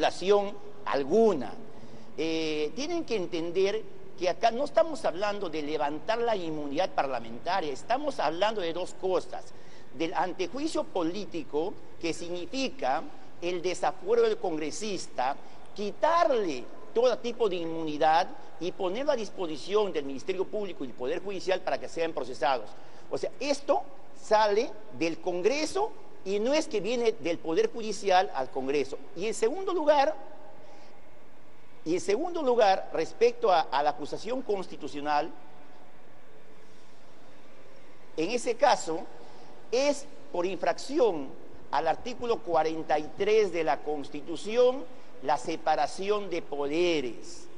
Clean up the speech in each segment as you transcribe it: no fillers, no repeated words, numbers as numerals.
manipulación alguna. Tienen que entender que acá no estamos hablando de levantar la inmunidad parlamentaria, estamos hablando de dos cosas: del antejuicio político, que significa el desafuero del congresista, quitarle todo tipo de inmunidad y ponerlo a disposición del Ministerio Público y del Poder Judicial para que sean procesados. O sea, esto sale del Congreso y no es que viene del Poder Judicial al Congreso. Y en segundo lugar, respecto a la acusación constitucional, en ese caso es por infracción al artículo 43 de la Constitución, la separación de poderes.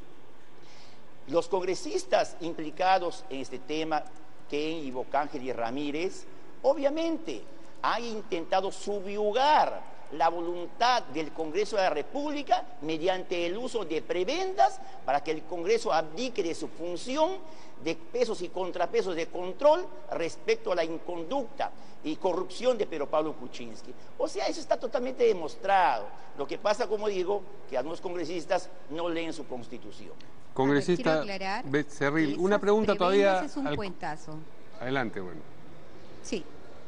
Los congresistas implicados en este tema, Ken y Bocángel y Ramírez, obviamente han intentado subyugar la voluntad del Congreso de la República mediante el uso de prebendas para que el Congreso abdique de su función de pesos y contrapesos de control respecto a la inconducta y corrupción de Pedro Pablo Kuczynski. O sea, eso está totalmente demostrado. Lo que pasa, como digo, que algunos congresistas no leen su Constitución. Congresista Becerril, una pregunta todavía. Es un cuentazo. Adelante, bueno. Sí.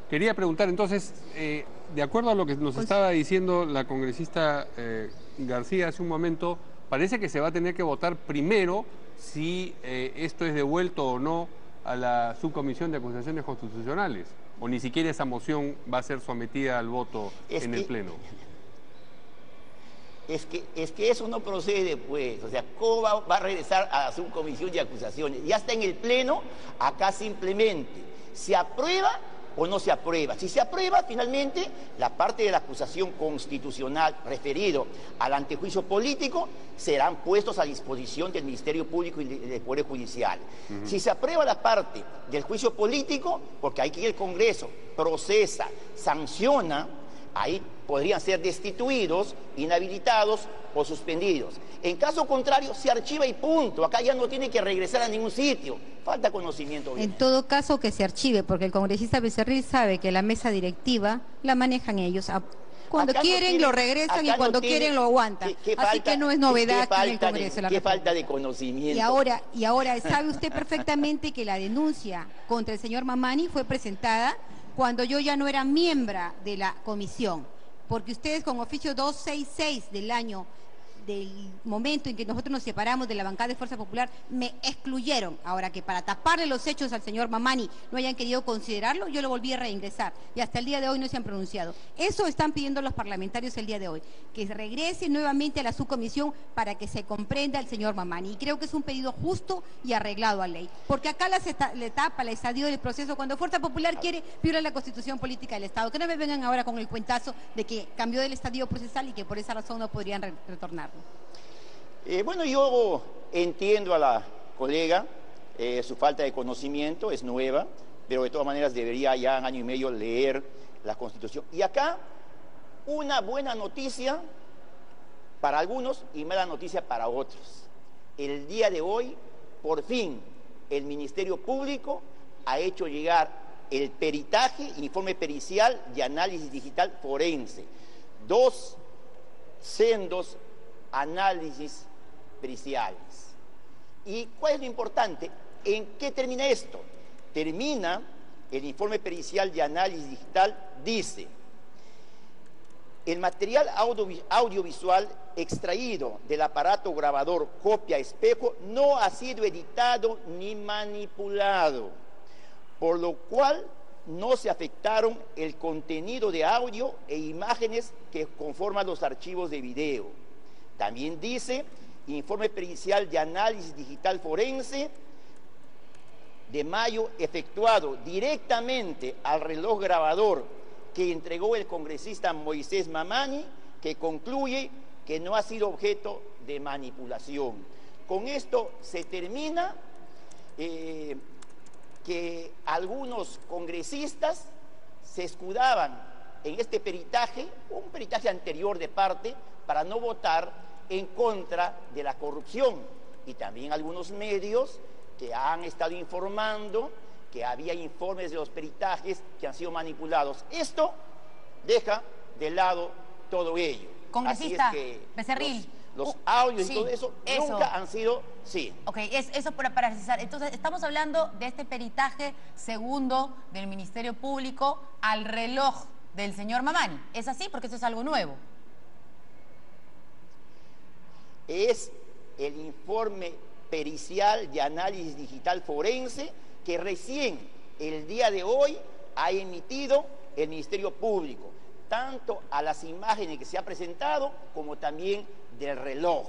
Quería preguntar entonces, de acuerdo a lo que nos estaba diciendo la congresista García hace un momento, parece que se va a tener que votar primero si esto es devuelto o no a la Subcomisión de Acusaciones Constitucionales, o ni siquiera esa moción va a ser sometida al voto en el Pleno. Es que eso no procede, pues. O sea, ¿cómo va a regresar a la Subcomisión de Acusaciones? Ya está en el Pleno, acá simplemente se aprueba o no se aprueba. Si se aprueba, finalmente, la parte de la acusación constitucional referido al antejuicio político serán puestos a disposición del Ministerio Público y del Poder Judicial. Si se aprueba la parte del juicio político, porque aquí el Congreso procesa, sanciona, ahí podrían ser destituidos, inhabilitados o suspendidos. En caso contrario, se archiva y punto. Acá ya no tiene que regresar a ningún sitio. Falta conocimiento. En todo caso, que se archive, porque el congresista Becerril sabe que la mesa directiva la manejan ellos. Cuando quieren lo regresan y cuando quieren lo aguantan. Así que no es novedad aquí en el Congreso de la República. Qué falta de conocimiento. Y ahora sabe usted perfectamente que la denuncia contra el señor Mamani fue presentada cuando yo ya no era miembro de la comisión, porque ustedes con oficio 266 del momento en que nosotros nos separamos de la bancada de Fuerza Popular, me excluyeron. Ahora que para taparle los hechos al señor Mamani no hayan querido considerarlo, yo lo volví a reingresar y hasta el día de hoy no se han pronunciado. Eso están pidiendo los parlamentarios el día de hoy, que regrese nuevamente a la subcomisión para que se comprenda al señor Mamani. Y creo que es un pedido justo y arreglado a ley, porque acá le tapa el estadio del proceso cuando Fuerza Popular quiere violar la Constitución Política del Estado. Que no me vengan ahora con el cuentazo de que cambió del estadio procesal y que por esa razón no podrían retornar. Bueno, yo entiendo a la colega, su falta de conocimiento es nueva, pero de todas maneras debería ya en año y medio leer la Constitución. Y acá, una buena noticia para algunos y mala noticia para otros. El día de hoy, por fin, el Ministerio Público ha hecho llegar el peritaje, informe pericial de análisis digital forense. 2 sendos análisis periciales. ¿Y cuál es lo importante? ¿En qué termina esto? Termina el informe pericial de análisis digital, dice: el material audiovisual extraído del aparato grabador copia espejo no ha sido editado ni manipulado, por lo cual no se afectaron el contenido de audio e imágenes que conforman los archivos de video. También dice: informe pericial de análisis digital forense de mayo efectuado directamente al reloj grabador que entregó el congresista Moisés Mamani, que concluye que no ha sido objeto de manipulación. Con esto se termina que algunos congresistas se escudaban en este peritaje, un peritaje anterior de parte, para no votar en contra de la corrupción. Y también algunos medios que han estado informando que había informes de los peritajes que han sido manipulados. Esto deja de lado todo ello. Congresista Así es que Becerril. los audios sí, y todo eso nunca han sido, sí. Ok, eso para precisar. Entonces, estamos hablando de este peritaje segundo del Ministerio Público al reloj del señor Mamani. ¿Es así? Porque eso es algo nuevo. Es el informe pericial de análisis digital forense que recién el día de hoy ha emitido el Ministerio Público, tanto a las imágenes que se ha presentado como también del reloj,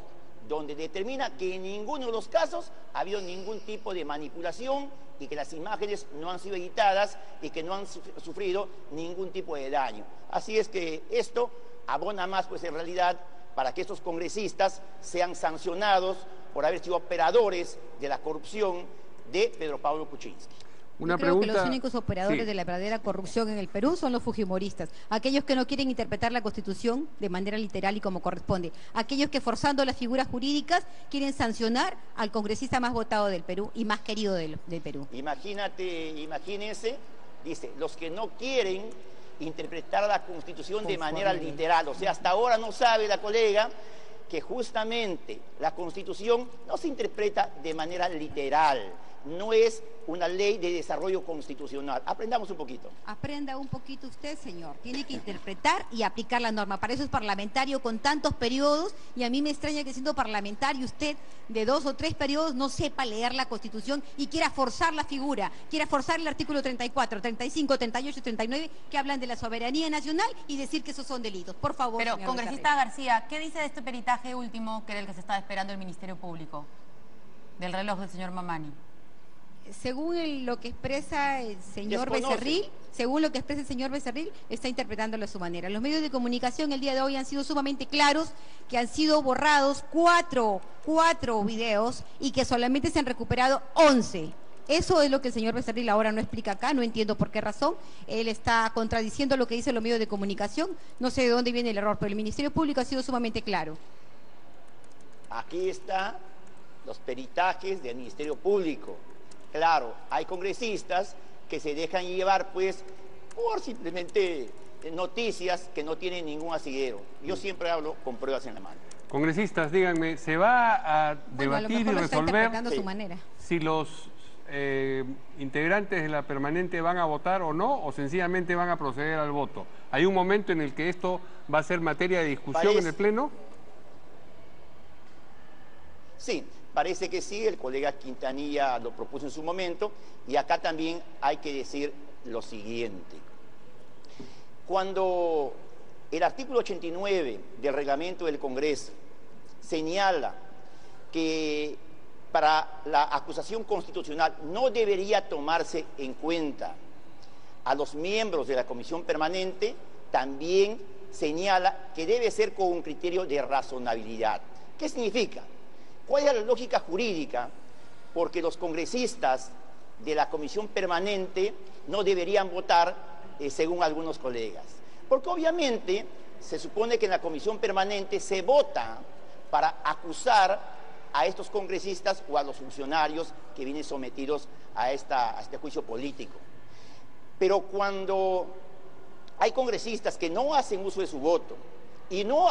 donde determina que en ninguno de los casos ha habido ningún tipo de manipulación y que las imágenes no han sido editadas y que no han sufrido ningún tipo de daño. Así es que esto abona más, pues en realidad, para que estos congresistas sean sancionados por haber sido operadores de la corrupción de Pedro Pablo Kuczynski. Yo creo que los únicos operadores de la verdadera corrupción en el Perú son los fujimoristas, aquellos que no quieren interpretar la Constitución de manera literal y como corresponde, aquellos que forzando las figuras jurídicas quieren sancionar al congresista más votado del Perú y más querido del Perú. Imagínense, dice, los que no quieren interpretar la Constitución de manera literal, o sea, hasta ahora no sabe la colega que justamente la Constitución no se interpreta de manera literal, no es una ley de desarrollo constitucional. Aprendamos un poquito. Aprenda un poquito usted, señor. Tiene que interpretar y aplicar la norma. Para eso es parlamentario con tantos periodos, y a mí me extraña que siendo parlamentario usted de 2 o 3 periodos no sepa leer la Constitución y quiera forzar la figura, quiera forzar el artículo 34, 35, 38, 39, que hablan de la soberanía nacional y decir que esos son delitos. Por favor, Pero, señor congresista García, ¿qué dice de este peritaje último, que era el que se estaba esperando el Ministerio Público, del reloj del señor Mamani? Según lo que expresa el señor Becerril, está interpretándolo a su manera. Los medios de comunicación el día de hoy han sido sumamente claros, que han sido borrados cuatro videos y que solamente se han recuperado 11. Eso es lo que el señor Becerril ahora no explica acá, no entiendo por qué razón. Él está contradiciendo lo que dicen los medios de comunicación, no sé de dónde viene el error, pero el Ministerio Público ha sido sumamente claro. Aquí están los peritajes del Ministerio Público. Claro, hay congresistas que se dejan llevar, pues, por simplemente noticias que no tienen ningún asidero. Yo siempre hablo con pruebas en la mano. Congresistas, díganme, ¿se va a debatir y resolver si los integrantes de la permanente van a votar o no, o sencillamente van a proceder al voto? ¿Hay un momento en el que esto va a ser materia de discusión en el Pleno? Sí. Parece que sí, el colega Quintanilla lo propuso en su momento, y acá también hay que decir lo siguiente. Cuando el artículo 89 del reglamento del Congreso señala que para la acusación constitucional no debería tomarse en cuenta a los miembros de la Comisión Permanente, también señala que debe ser con un criterio de razonabilidad. ¿Qué significa? ¿Cuál es la lógica jurídica? Porque los congresistas de la Comisión Permanente no deberían votar según algunos colegas. Porque obviamente se supone que en la Comisión Permanente se vota para acusar a estos congresistas o a los funcionarios que vienen sometidos a este juicio político. Pero cuando hay congresistas que no hacen uso de su voto y no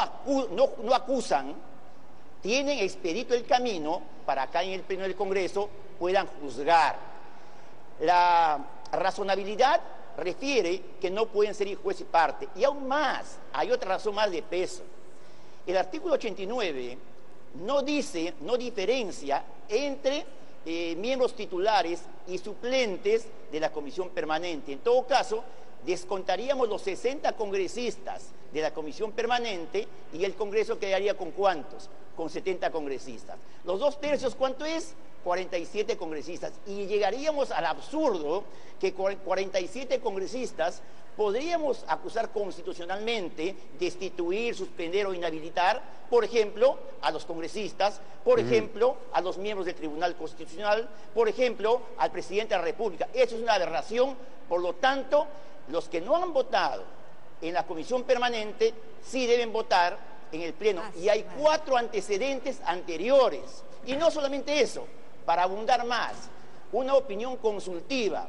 acusan, tienen expedito el camino para acá en el Pleno del Congreso puedan juzgar. La razonabilidad refiere que no pueden ser juez y parte. Y aún más, hay otra razón más de peso. El artículo 89 no diferencia entre miembros titulares y suplentes de la Comisión Permanente. En todo caso, descontaríamos los 60 congresistas de la Comisión Permanente y el Congreso quedaría con ¿cuántos? Con 70 congresistas. Los 2/3, ¿cuánto es? 47 congresistas. Y llegaríamos al absurdo que 47 congresistas podríamos acusar constitucionalmente, destituir, suspender o inhabilitar, por ejemplo, a los congresistas, por ejemplo, a los miembros del Tribunal Constitucional, por ejemplo, al presidente de la República. Eso es una aberración. Por lo tanto, los que no han votado en la Comisión Permanente sí deben votar en el Pleno. Y hay 4 antecedentes anteriores. Y no solamente eso, para abundar más, una opinión consultiva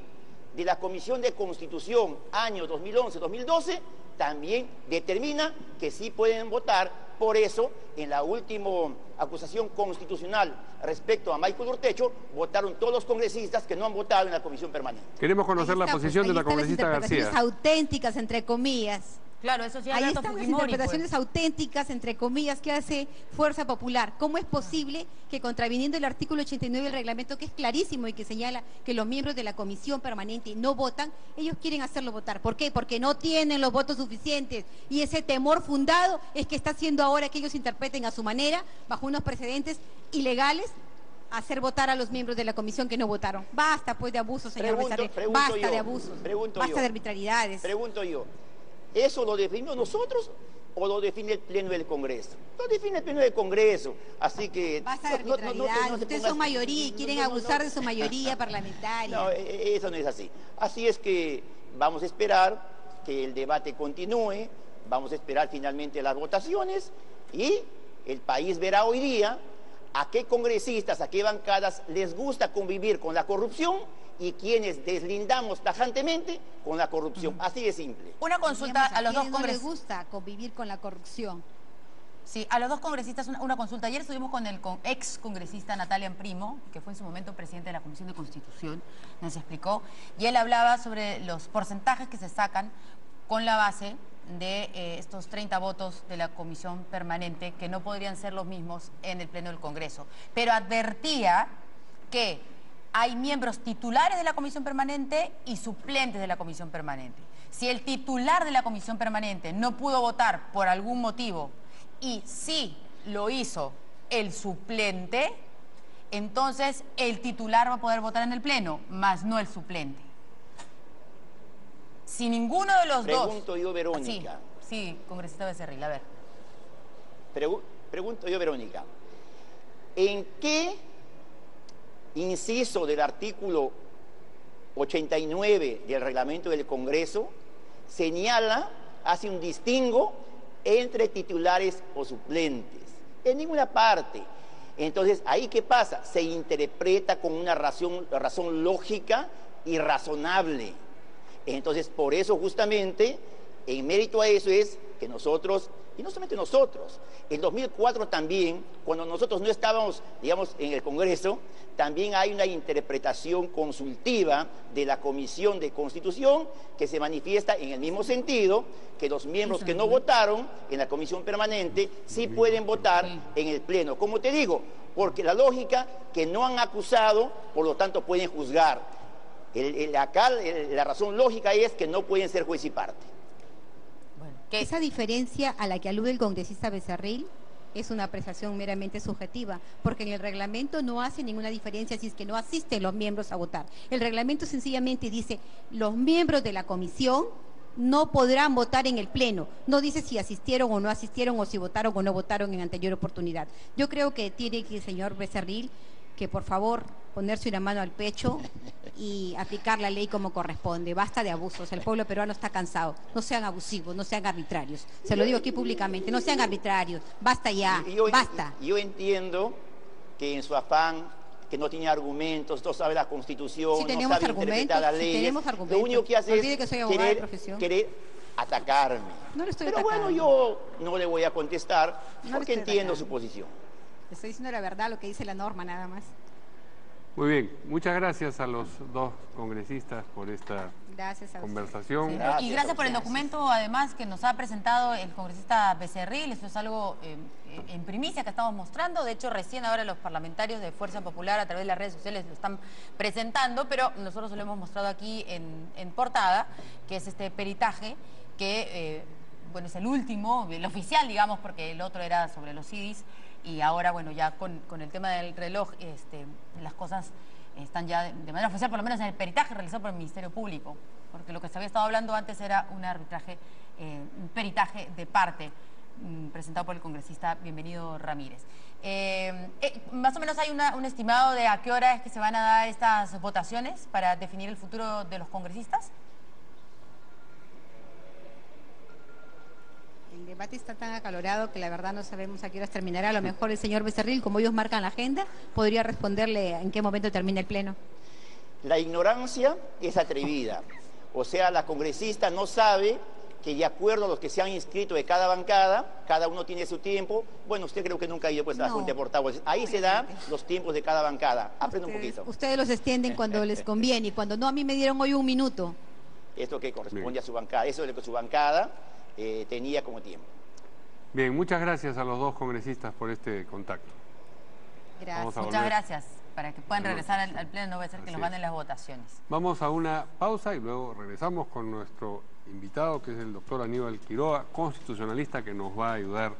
de la Comisión de Constitución, año 2011-2012, también determina que sí pueden votar. Por eso, en la última acusación constitucional respecto a Michael Urtecho, votaron todos los congresistas que no han votado en la comisión permanente. Queremos conocer la posición de la congresista Las García. interpretaciones auténticas, entre comillas. Claro, eso sí, Ahí Alberto están las Fujimori, interpretaciones pues. auténticas, entre comillas, que hace Fuerza Popular. ¿Cómo es posible que, contraviniendo el artículo 89 del reglamento, que es clarísimo y que señala que los miembros de la comisión permanente no votan, ellos quieren hacerlo votar? ¿Por qué? Porque no tienen los votos suficientes. Y ese temor fundado es que está haciendo ahora que ellos interpreten a su manera, bajo unos precedentes ilegales, hacer votar a los miembros de la comisión que no votaron. Basta, pues, de abusos, señor Becerril. Basta de abusos. Basta de arbitrariedades. Pregunto yo. ¿Eso lo definimos nosotros o lo define el Pleno del Congreso? Lo define el Pleno del Congreso, así que... Basta de arbitrariedad, ustedes son mayoría y quieren abusar de su mayoría parlamentaria. No, eso no es así. Así es que vamos a esperar que el debate continúe, vamos a esperar finalmente las votaciones y el país verá hoy día a qué congresistas, a qué bancadas les gusta convivir con la corrupción y quienes deslindamos tajantemente con la corrupción. Así de simple. Una consulta a los dos no les congresistas. gusta convivir con la corrupción. Sí, a los dos congresistas una consulta. Ayer estuvimos con el ex congresista Natalia Primo, que fue en su momento presidente de la Comisión de Constitución, nos explicó, y él hablaba sobre los porcentajes que se sacan con la base de estos 30 votos de la Comisión Permanente, que no podrían ser los mismos en el Pleno del Congreso. Pero advertía que hay miembros titulares de la Comisión Permanente y suplentes de la Comisión Permanente. Si el titular de la Comisión Permanente no pudo votar por algún motivo y sí lo hizo el suplente, entonces el titular va a poder votar en el Pleno, más no el suplente. Si ninguno de los dos... Pregunto yo, Verónica. Sí, congresista Becerril, a ver. Pregunto yo, Verónica. ¿En qué inciso del artículo 89 del reglamento del Congreso señala, hace un distingo entre titulares o suplentes? En ninguna parte. Entonces, ¿ahí qué pasa? Se interpreta con una razón lógica y razonable. Entonces, por eso justamente, en mérito a eso es que nosotros, y no solamente nosotros, en 2004 también, cuando nosotros no estábamos, digamos, en el Congreso, también hay una interpretación consultiva de la Comisión de Constitución que se manifiesta en el mismo sentido, que los miembros que no votaron en la Comisión Permanente sí pueden votar en el Pleno. Como te digo, porque la lógica que no han acusado, por lo tanto pueden juzgar. Acá la razón lógica es que no pueden ser juez y parte. Bueno, Esa diferencia a la que alude el congresista Becerril es una apreciación meramente subjetiva, porque en el reglamento no hace ninguna diferencia si es que no asisten los miembros a votar. El reglamento sencillamente dice, los miembros de la comisión no podrán votar en el Pleno. No dice si asistieron o no asistieron, o si votaron o no votaron en anterior oportunidad. Yo creo que tiene que, señor Becerril, que por favor ponerse una mano al pecho y aplicar la ley como corresponde. Basta de abusos, el pueblo peruano está cansado. No sean abusivos, no sean arbitrarios. Se lo digo aquí públicamente, no sean arbitrarios. Basta ya, basta. Yo entiendo que en su afán, que no tiene argumentos, no sabe la Constitución, Sí, no tenemos sabe interpretar las leyes, tenemos argumentos. lo único que hace No olvide que soy es abogada de profesión. querer atacarme. No le estoy Pero atacando. bueno, yo no le voy a contestar No le porque estoy entiendo atacando. su posición. Le estoy diciendo la verdad, lo que dice la norma, nada más. Muy bien, muchas gracias a los dos congresistas por esta Gracias a usted. conversación. Gracias y gracias por el documento, además, que nos ha presentado el congresista Becerril. Esto es algo en primicia que estamos mostrando. De hecho, recién ahora los parlamentarios de Fuerza Popular a través de las redes sociales lo están presentando, pero nosotros lo hemos mostrado aquí en portada, que es este peritaje que, bueno, es el último, el oficial, digamos, porque el otro era sobre los CIDIs. Y ahora, bueno, ya con el tema del reloj, las cosas están ya de manera oficial, por lo menos en el peritaje realizado por el Ministerio Público, porque lo que se había estado hablando antes era un peritaje de parte presentado por el congresista Bienvenido Ramírez. Más o menos hay un estimado de a qué hora es que se van a dar estas votaciones para definir el futuro de los congresistas. El debate está tan acalorado que la verdad no sabemos a qué horas terminará. A lo mejor el señor Becerril, como ellos marcan la agenda, podría responderle en qué momento termina el Pleno. La ignorancia es atrevida. O sea, la congresista no sabe que de acuerdo a los que se han inscrito de cada bancada, cada uno tiene su tiempo. Bueno, usted creo que nunca ha ido pues, a la No. Junta de Portavoces. Ahí se dan los tiempos de cada bancada. Aprenda un poquito. Ustedes los extienden cuando les conviene y cuando no, a mí me dieron hoy 1 minuto. Esto que corresponde Bien. a su bancada. Eso es lo que su bancada tenía como tiempo. Bien, muchas gracias a los dos congresistas por este contacto. Gracias. Vamos a Muchas volver. gracias. Para que puedan regresar al Pleno, no va a ser que Así nos es. manden las votaciones. Vamos a una pausa y luego regresamos con nuestro invitado, que es el doctor Aníbal Quiroga, constitucionalista, que nos va a ayudar